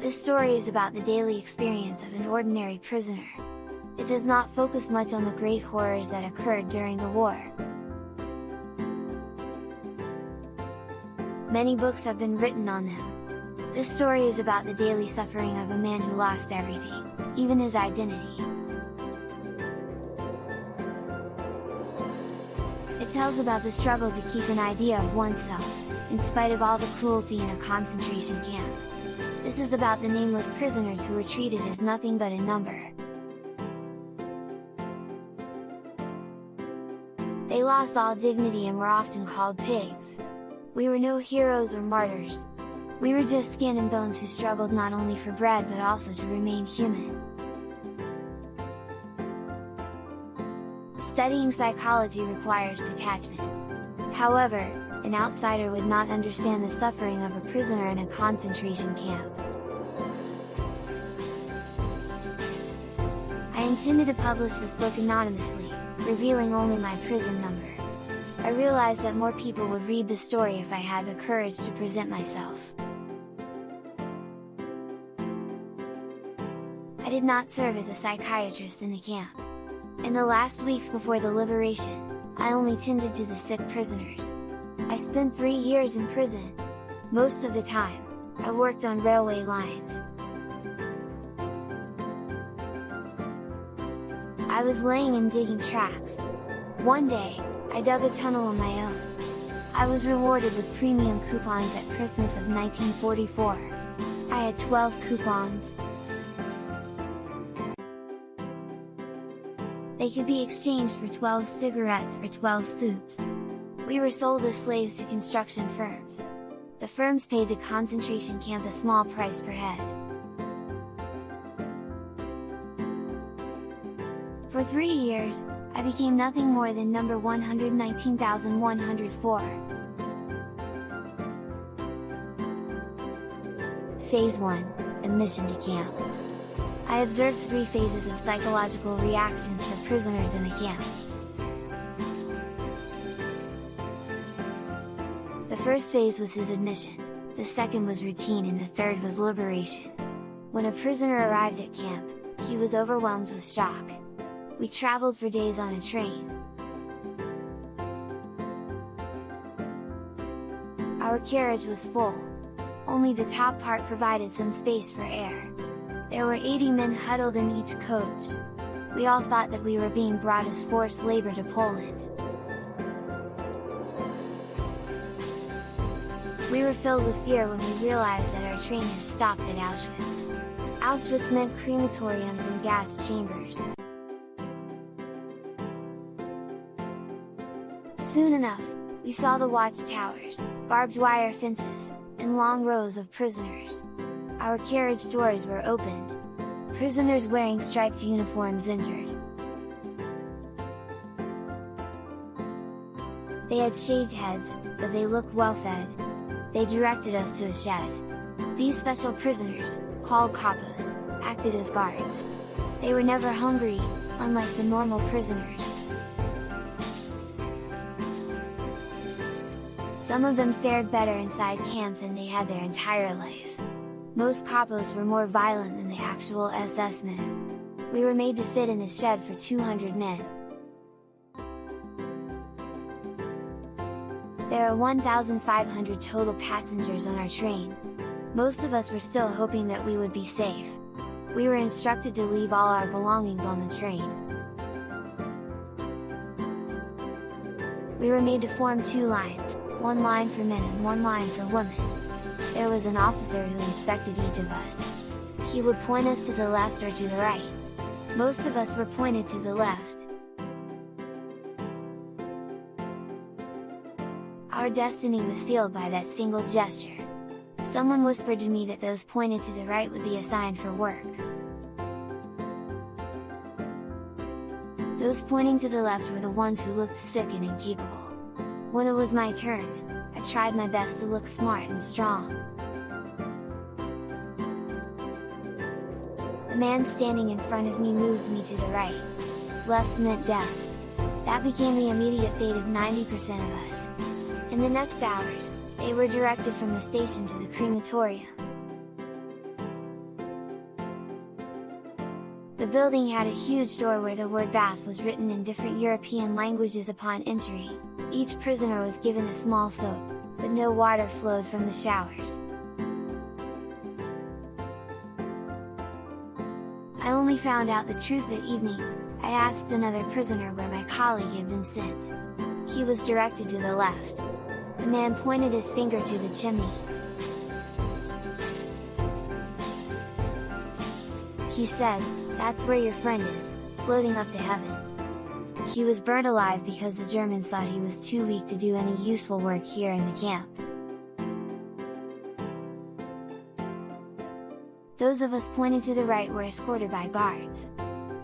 This story is about the daily experience of an ordinary prisoner. It does not focus much on the great horrors that occurred during the war. Many books have been written on them. This story is about the daily suffering of a man who lost everything, even his identity. It tells about the struggle to keep an idea of oneself, in spite of all the cruelty in a concentration camp. This is about the nameless prisoners who were treated as nothing but a number. They lost all dignity and were often called pigs. We were no heroes or martyrs. We were just skin and bones who struggled not only for bread but also to remain human. Studying psychology requires detachment. However, an outsider would not understand the suffering of a prisoner in a concentration camp. I intended to publish this book anonymously, revealing only my prison number. I realized that more people would read the story if I had the courage to present myself. I did not serve as a psychiatrist in the camp. In the last weeks before the liberation, I only tended to the sick prisoners. I spent 3 years in prison. Most of the time, I worked on railway lines. I was laying and digging tracks. One day, I dug a tunnel on my own. I was rewarded with premium coupons at Christmas of 1944. I had 12 coupons. They could be exchanged for 12 cigarettes or 12 soups. We were sold as slaves to construction firms. The firms paid the concentration camp a small price per head. For 3 years, I became nothing more than number 119,104. Phase 1 – Admission to camp. I observed 3 phases of psychological reactions for prisoners in the camp. The first phase was his admission, the second was routine and the third was liberation. When a prisoner arrived at camp, he was overwhelmed with shock. We traveled for days on a train. Our carriage was full. Only the top part provided some space for air. There were 80 men huddled in each coach. We all thought that we were being brought as forced labor to Poland. We were filled with fear when we realized that our train had stopped at Auschwitz. Auschwitz meant crematoriums and gas chambers. Soon enough, we saw the watchtowers, barbed wire fences, and long rows of prisoners. Our carriage doors were opened. Prisoners wearing striped uniforms entered. They had shaved heads, but they looked well-fed. They directed us to a shed. These special prisoners, called kapos, acted as guards. They were never hungry, unlike the normal prisoners. Some of them fared better inside camp than they had their entire life. Most kapos were more violent than the actual SS men. We were made to fit in a shed for 200 men. There are 1,500 total passengers on our train. Most of us were still hoping that we would be safe. We were instructed to leave all our belongings on the train. We were made to form 2 lines, 1 line for men and 1 line for women. There was an officer who inspected each of us. He would point us to the left or to the right. Most of us were pointed to the left. Our destiny was sealed by that single gesture. Someone whispered to me that those pointed to the right would be assigned for work. Those pointing to the left were the ones who looked sick and incapable. When it was my turn, I tried my best to look smart and strong. The man standing in front of me moved me to the right. Left meant death. That became the immediate fate of 90% of us. In the next hours, they were directed from the station to the crematorium. The building had a huge door where the word bath was written in different European languages upon entry. Each prisoner was given a small soap, but no water flowed from the showers. I only found out the truth that evening. I asked another prisoner where my colleague had been sent. He was directed to the left. The man pointed his finger to the chimney. He said, "That's where your friend is, floating up to heaven." He was burnt alive because the Germans thought he was too weak to do any useful work here in the camp. Those of us pointed to the right were escorted by guards.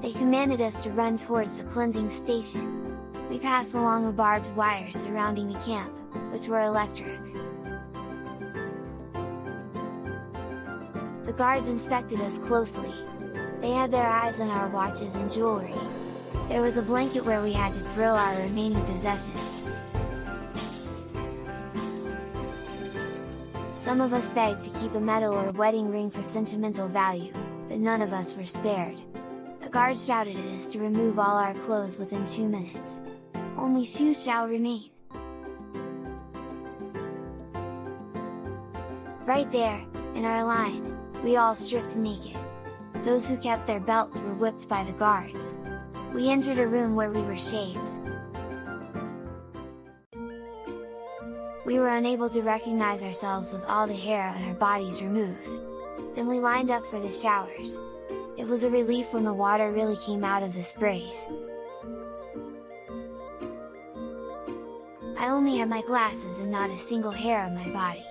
They commanded us to run towards the cleansing station. We passed along the barbed wires surrounding the camp, which were electric. The guards inspected us closely. They had their eyes on our watches and jewelry. There was a blanket where we had to throw our remaining possessions. Some of us begged to keep a medal or wedding ring for sentimental value, but none of us were spared. The guards shouted at us to remove all our clothes within 2 minutes. Only shoes shall remain. Right there, in our line, we all stripped naked. Those who kept their belts were whipped by the guards. We entered a room where we were shaved. We were unable to recognize ourselves with all the hair on our bodies removed. Then we lined up for the showers. It was a relief when the water really came out of the sprays. I only had my glasses and not a single hair on my body.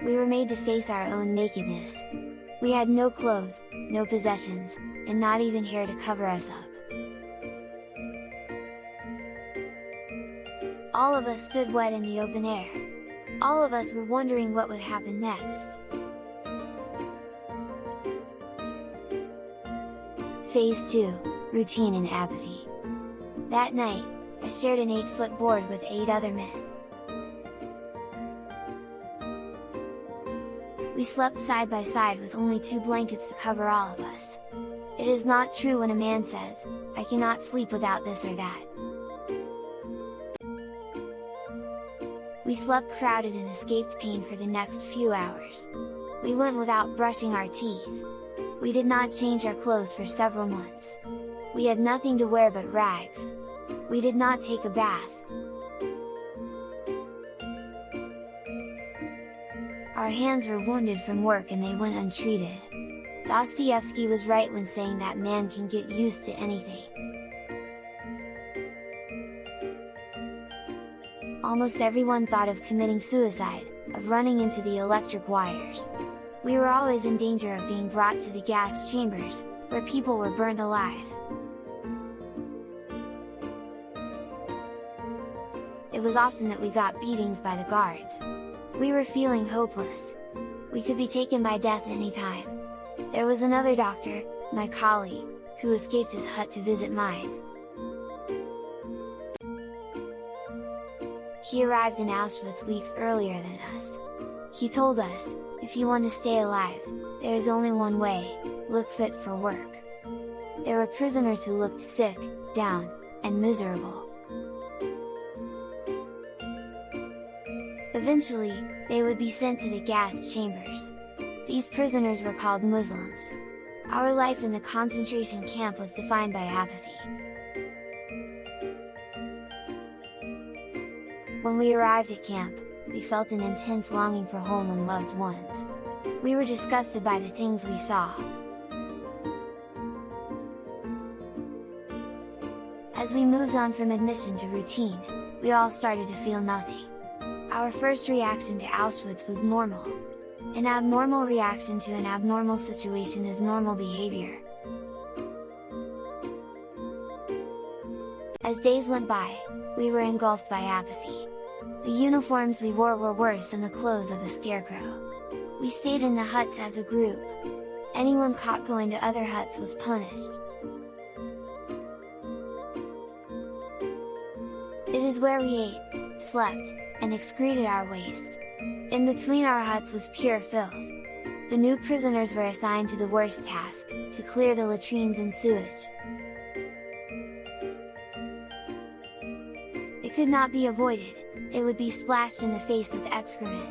We were made to face our own nakedness. We had no clothes, no possessions, and not even hair to cover us up. All of us stood wet in the open air. All of us were wondering what would happen next. Phase 2, Routine and Apathy. That night, I shared an 8-foot board with 8 other men. We slept side by side with only 2 blankets to cover all of us. It is not true when a man says, "I cannot sleep without this or that." We slept crowded and escaped pain for the next few hours. We went without brushing our teeth. We did not change our clothes for several months. We had nothing to wear but rags. We did not take a bath. Our hands were wounded from work and they went untreated. Dostoevsky was right when saying that man can get used to anything. Almost everyone thought of committing suicide, of running into the electric wires. We were always in danger of being brought to the gas chambers, where people were burned alive. It was often that we got beatings by the guards. We were feeling hopeless. We could be taken by death any time. There was another doctor, my colleague, who escaped his hut to visit mine. He arrived in Auschwitz weeks earlier than us. He told us, "If you want to stay alive, there is only one way: look fit for work." There were prisoners who looked sick, down, and miserable. Eventually, they would be sent to the gas chambers. These prisoners were called Muslims. Our life in the concentration camp was defined by apathy. When we arrived at camp, we felt an intense longing for home and loved ones. We were disgusted by the things we saw. As we moved on from admission to routine, we all started to feel nothing. Our first reaction to Auschwitz was normal. An abnormal reaction to an abnormal situation is normal behavior. As days went by, we were engulfed by apathy. The uniforms we wore were worse than the clothes of a scarecrow. We stayed in the huts as a group. Anyone caught going to other huts was punished. It is where we ate, slept, and excreted our waste. In between our huts was pure filth. The new prisoners were assigned to the worst task, to clear the latrines and sewage. It could not be avoided, they would be splashed in the face with excrement.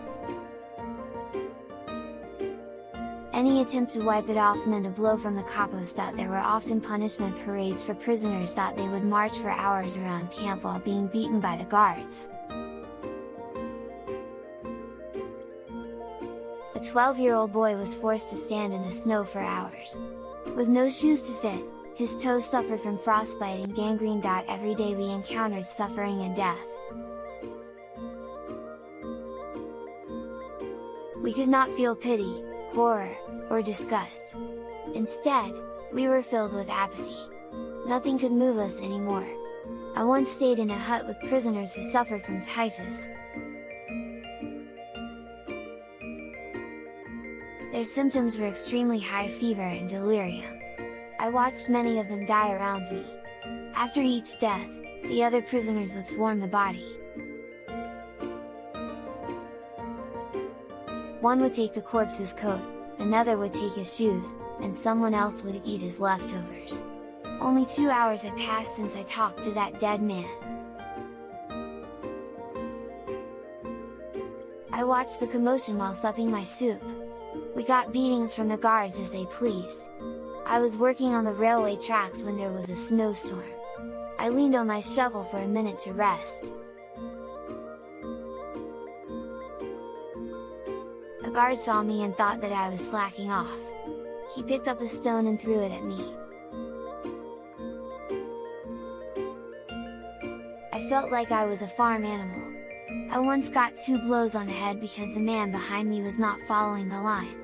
Any attempt to wipe it off meant a blow from the capos. There were often punishment parades for prisoners. They would march for hours around camp while being beaten by the guards. A 12-year-old boy was forced to stand in the snow for hours. With no shoes to fit, his toes suffered from frostbite and gangrene. Every day we encountered suffering and death. We could not feel pity, horror, or disgust. Instead, we were filled with apathy. Nothing could move us anymore. I once stayed in a hut with prisoners who suffered from typhus. Their symptoms were extremely high fever and delirium. I watched many of them die around me. After each death, the other prisoners would swarm the body. One would take the corpse's coat, another would take his shoes, and someone else would eat his leftovers. Only 2 hours had passed since I talked to that dead man. I watched the commotion while supping my soup. We got beatings from the guards as they pleased. I was working on the railway tracks when there was a snowstorm. I leaned on my shovel for a minute to rest. A guard saw me and thought that I was slacking off. He picked up a stone and threw it at me. I felt like I was a farm animal. I once got 2 blows on the head because the man behind me was not following the line.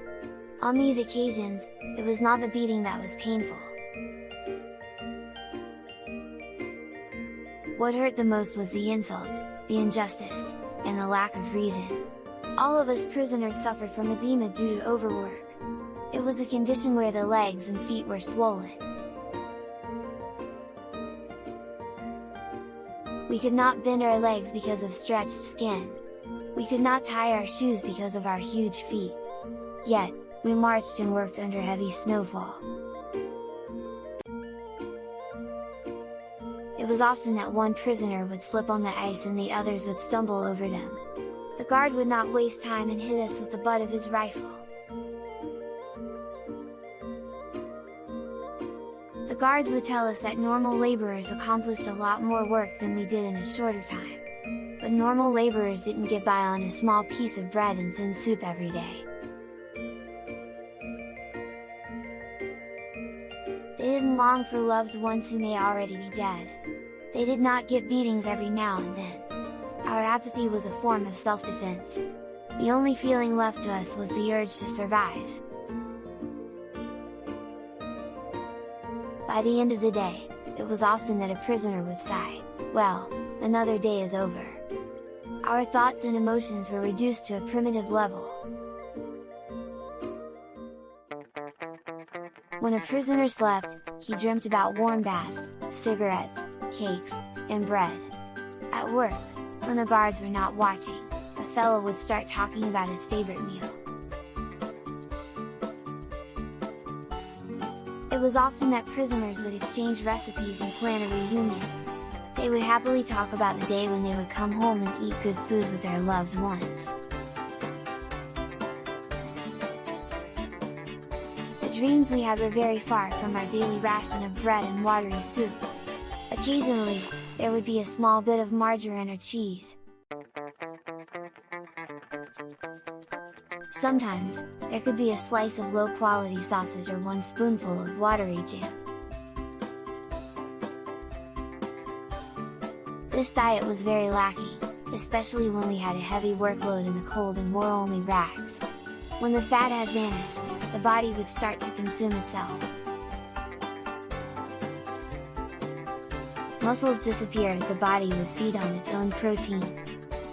On these occasions, it was not the beating that was painful. What hurt the most was the insult, the injustice, and the lack of reason. All of us prisoners suffered from edema due to overwork. It was a condition where the legs and feet were swollen. We could not bend our legs because of stretched skin. We could not tie our shoes because of our huge feet. Yet, we marched and worked under heavy snowfall. It was often that one prisoner would slip on the ice and the others would stumble over them. The guard would not waste time and hit us with the butt of his rifle. The guards would tell us that normal laborers accomplished a lot more work than we did in a shorter time. But normal laborers didn't get by on a small piece of bread and thin soup every day. They didn't long for loved ones who may already be dead. They did not get beatings every now and then. Our apathy was a form of self-defense. The only feeling left to us was the urge to survive. By the end of the day, it was often that a prisoner would sigh, "Well, another day is over." Our thoughts and emotions were reduced to a primitive level. When a prisoner slept, he dreamt about warm baths, cigarettes, cakes, and bread. At work, when the guards were not watching, a fellow would start talking about his favorite meal. It was often that prisoners would exchange recipes and plan a reunion. They would happily talk about the day when they would come home and eat good food with their loved ones. The dreams we had were very far from our daily ration of bread and watery soup. Occasionally, there would be a small bit of margarine or cheese. Sometimes, there could be a slice of low-quality sausage or one spoonful of watery jam. This diet was very lacking, especially when we had a heavy workload in the cold and wore only rags. When the fat had vanished, the body would start to consume itself. Muscles disappear as the body would feed on its own protein.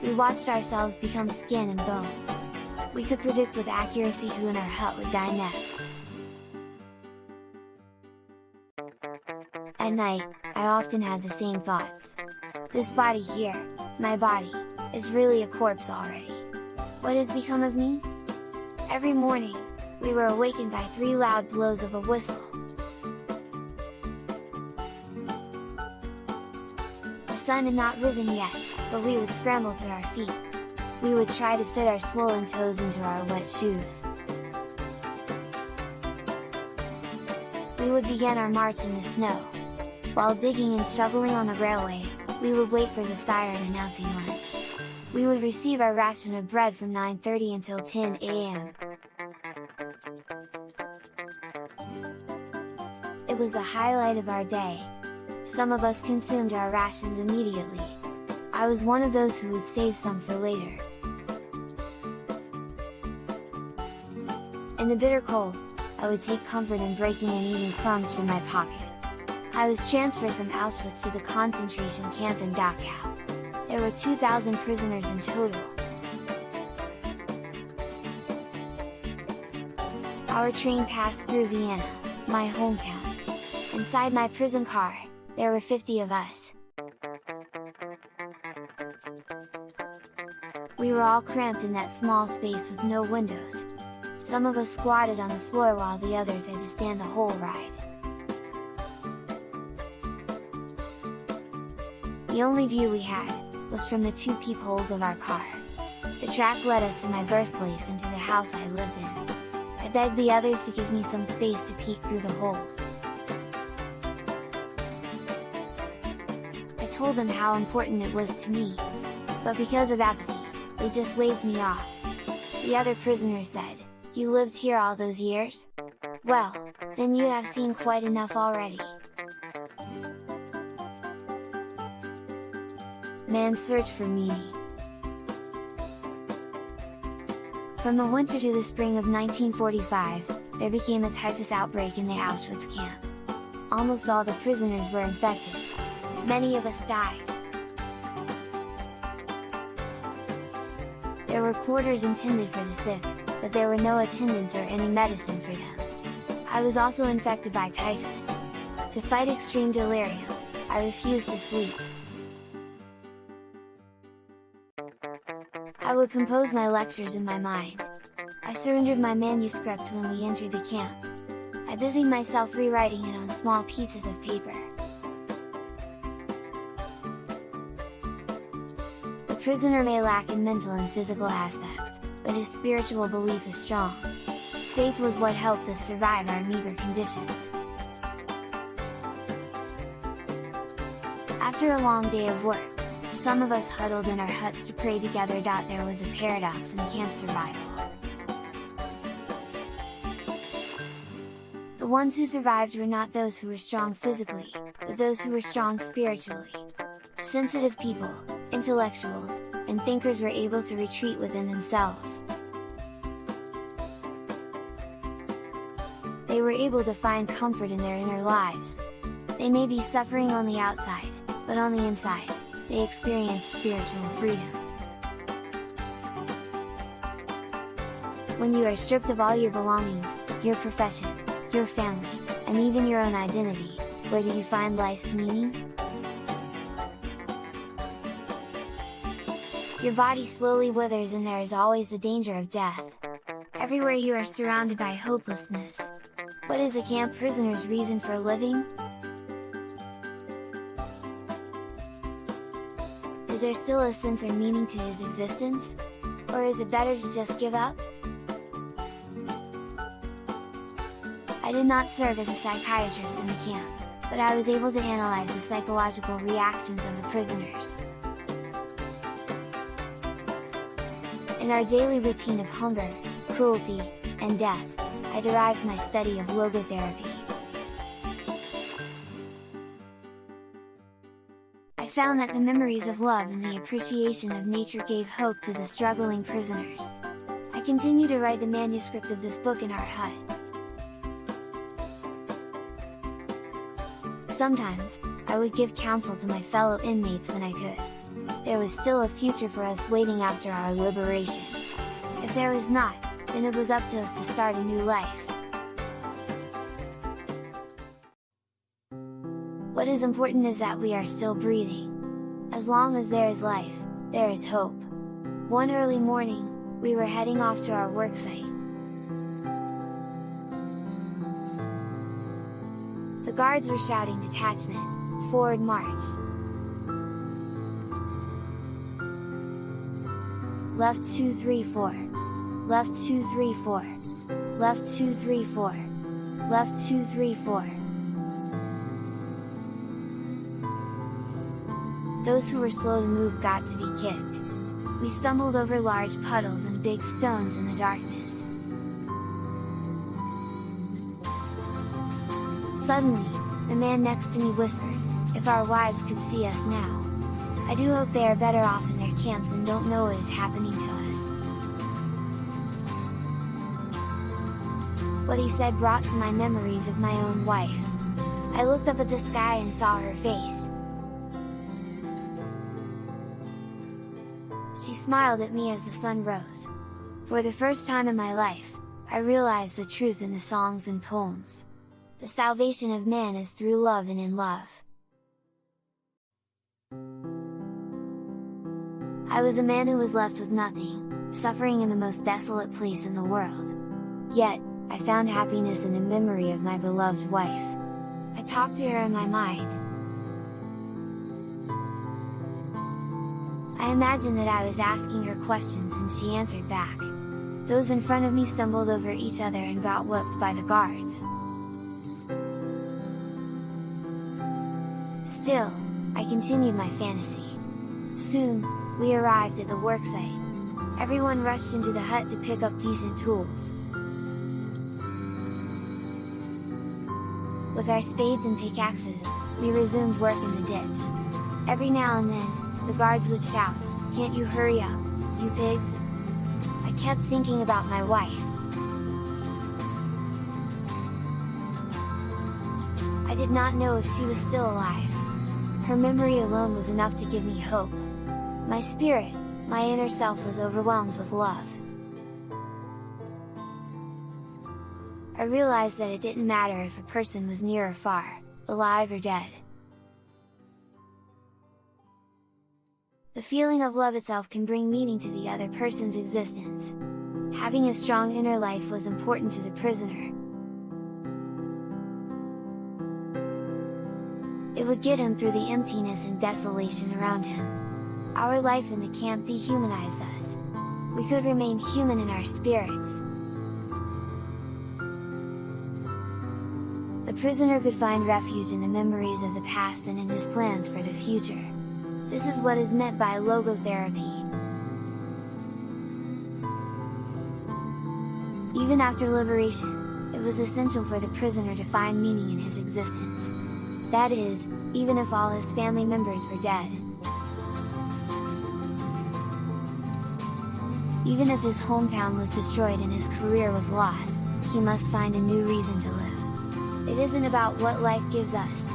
We watched ourselves become skin and bones. We could predict with accuracy who in our hut would die next. At night, I often had the same thoughts. This body here, my body, is really a corpse already. What has become of me? Every morning, We were awakened by 3 loud blows of a whistle. The sun had not risen yet, but we would scramble to our feet. We would try to fit our swollen toes into our wet shoes. We would begin our march in the snow. While digging and shoveling on the railway, we would wait for the siren announcing lunch. We would receive our ration of bread from 9:30 until 10 a.m. It was the highlight of our day. Some of us consumed our rations immediately. I was one of those who would save some for later. In the bitter cold, I would take comfort in breaking and eating crumbs from my pocket. I was transferred from Auschwitz to the concentration camp in Dachau. There were 2,000 prisoners in total. Our train passed through Vienna, my hometown. Inside my prison car, there were 50 of us. We were all cramped in that small space with no windows. Some of us squatted on the floor while the others had to stand the whole ride. The only view we had was from the 2 peepholes of our car. The track led us to my birthplace and to the house I lived in. I begged the others to give me some space to peek through the holes. I told them how important it was to me. But because of apathy, they just waved me off. The other prisoners said, "You lived here all those years? Well, then you have seen quite enough already." Man's search for meaning. From the winter to the spring of 1945, there became a typhus outbreak in the Auschwitz camp. Almost all the prisoners were infected. Many of us died. There were quarters intended for the sick, but there were no attendants or any medicine for them. I was also infected by typhus. To fight extreme delirium, I refused to sleep. I would compose my lectures in my mind. I surrendered my manuscript when we entered the camp. I busied myself rewriting it on small pieces of paper. The prisoner may lack in mental and physical aspects, but his spiritual belief is strong. Faith was what helped us survive our meager conditions. After a long day of work, some of us huddled in our huts to pray together. There was a paradox in camp survival. The ones who survived were not those who were strong physically, but those who were strong spiritually. Sensitive people, intellectuals, and thinkers were able to retreat within themselves. They were able to find comfort in their inner lives. They may be suffering on the outside, but on the inside, they experience spiritual freedom. When you are stripped of all your belongings, your profession, your family, and even your own identity, where do you find life's meaning? Your body slowly withers and there is always the danger of death. Everywhere you are surrounded by hopelessness. What is a camp prisoner's reason for living? Is there still a sense or meaning to his existence? Or is it better to just give up? I did not serve as a psychiatrist in the camp, but I was able to analyze the psychological reactions of the prisoners. In our daily routine of hunger, cruelty, and death, I derived my study of logotherapy. I found that the memories of love and the appreciation of nature gave hope to the struggling prisoners. I continue to write the manuscript of this book in our hut. Sometimes, I would give counsel to my fellow inmates when I could. There was still a future for us waiting after our liberation. If there was not, then it was up to us to start a new life. What is important is that we are still breathing. As long as there is life, there is hope. One early morning, we were heading off to our worksite. The guards were shouting detachment, forward march. Left 234. Left 234. Left 234. Left 234. Those who were slow to move got to be kicked. We stumbled over large puddles and big stones in the darkness. Suddenly, the man next to me whispered, "If our wives could see us now. I do hope they are better off in their camps and don't know what is happening to us." What he said brought to my memories of my own wife. I looked up at the sky and saw her face. She smiled at me as the sun rose. For the first time in my life, I realized the truth in the songs and poems. The salvation of man is through love and in love. I was a man who was left with nothing, suffering in the most desolate place in the world. Yet, I found happiness in the memory of my beloved wife. I talked to her in my mind. I imagined that I was asking her questions and she answered back. Those in front of me stumbled over each other and got whooped by the guards. Still, I continued my fantasy. Soon, we arrived at the worksite. Everyone rushed into the hut to pick up decent tools. With our spades and pickaxes, we resumed work in the ditch. Every now and then, the guards would shout, "Can't you hurry up, you pigs?" I kept thinking about my wife. I did not know if she was still alive. Her memory alone was enough to give me hope. My spirit, my inner self was overwhelmed with love. I realized that it didn't matter if a person was near or far, alive or dead. The feeling of love itself can bring meaning to the other person's existence. Having a strong inner life was important to the prisoner. It would get him through the emptiness and desolation around him. Our life in the camp dehumanized us. We could remain human in our spirits. The prisoner could find refuge in the memories of the past and in his plans for the future. This is what is meant by logotherapy. Even after liberation, it was essential for the prisoner to find meaning in his existence. That is, even if all his family members were dead. Even if his hometown was destroyed and his career was lost, he must find a new reason to live. It isn't about what life gives us.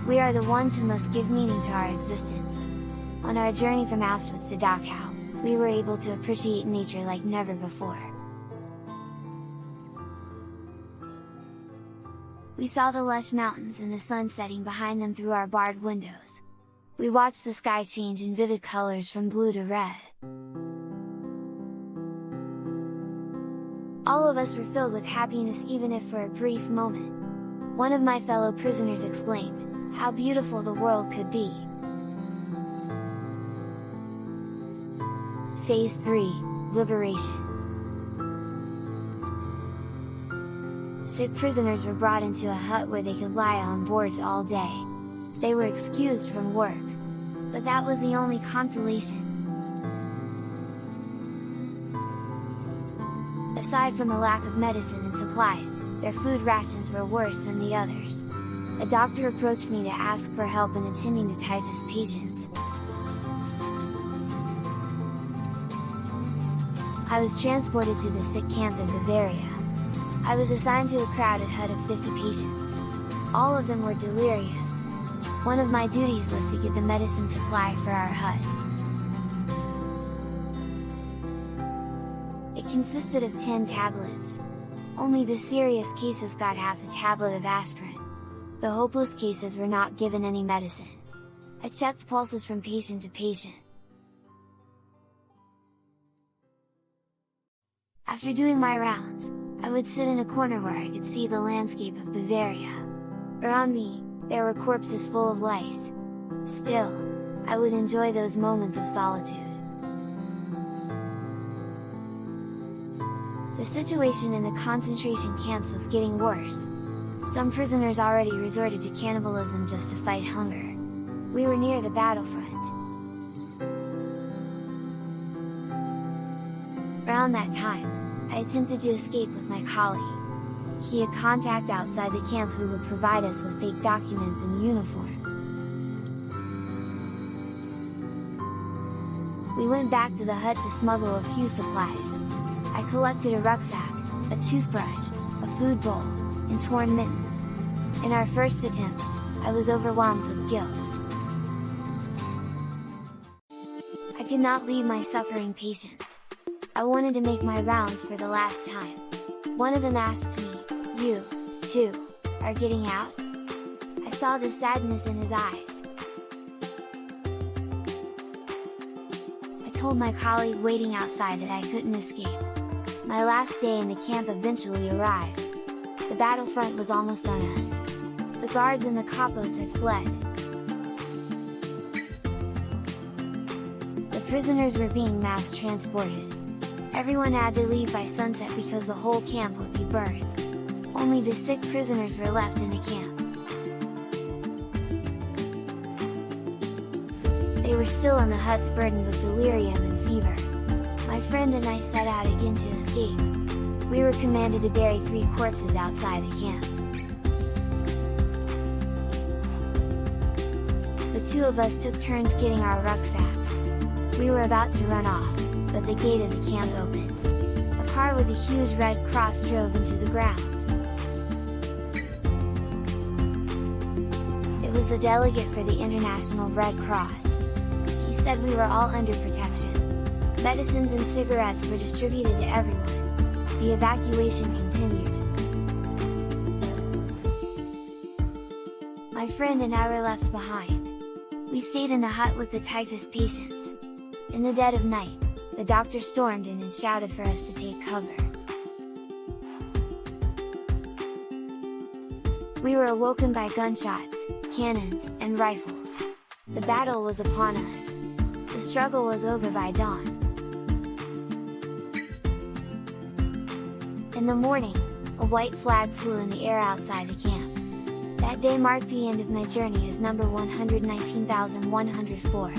We are the ones who must give meaning to our existence. On our journey from Auschwitz to Dachau, we were able to appreciate nature like never before. We saw the lush mountains and the sun setting behind them through our barred windows. We watched the sky change in vivid colors from blue to red. All of us were filled with happiness even if for a brief moment. One of my fellow prisoners exclaimed, "How beautiful the world could be!" Phase 3, Liberation. Sick prisoners were brought into a hut where they could lie on boards all day. They were excused from work. But that was the only consolation. Aside from the lack of medicine and supplies, their food rations were worse than the others. A doctor approached me to ask for help in attending to typhus patients. I was transported to the sick camp in Bavaria. I was assigned to a crowded hut of 50 patients. All of them were delirious. One of my duties was to get the medicine supply for our hut. It consisted of 10 tablets. Only the serious cases got half a tablet of aspirin. The hopeless cases were not given any medicine. I checked pulses from patient to patient. After doing my rounds, I would sit in a corner where I could see the landscape of Bavaria. Around me, there were corpses full of lice. Still, I would enjoy those moments of solitude. The situation in the concentration camps was getting worse. Some prisoners already resorted to cannibalism just to fight hunger. We were near the battlefront. Around that time, I attempted to escape with my colleague. He had contact outside the camp who would provide us with fake documents and uniforms. We went back to the hut to smuggle a few supplies. I collected a rucksack, a toothbrush, a food bowl, and torn mittens. In our first attempt, I was overwhelmed with guilt. I could not leave my suffering patients. I wanted to make my rounds for the last time. One of them asked me, "You, too, are getting out?" I saw the sadness in his eyes. I told my colleague waiting outside that I couldn't escape. My last day in the camp eventually arrived. The battlefront was almost on us. The guards and the capos had fled. The prisoners were being mass transported. Everyone had to leave by sunset because the whole camp would be burned. Only the sick prisoners were left in the camp. They were still in the huts burdened with delirium and fever. My friend and I set out again to escape. We were commanded to bury 3 corpses outside the camp. The 2 of us took turns getting our rucksacks. We were about to run off, but the gate of the camp opened. A car with a huge red cross drove into the grounds. It was a delegate for the International Red Cross. He said we were all under protection. Medicines and cigarettes were distributed to everyone. The evacuation continued. My friend and I were left behind. We stayed in the hut with the typhus patients. In the dead of night, the doctor stormed in and shouted for us to take cover. We were awoken by gunshots, cannons, and rifles. The battle was upon us. The struggle was over by dawn. In the morning, a white flag flew in the air outside the camp. That day marked the end of my journey as number 119,104.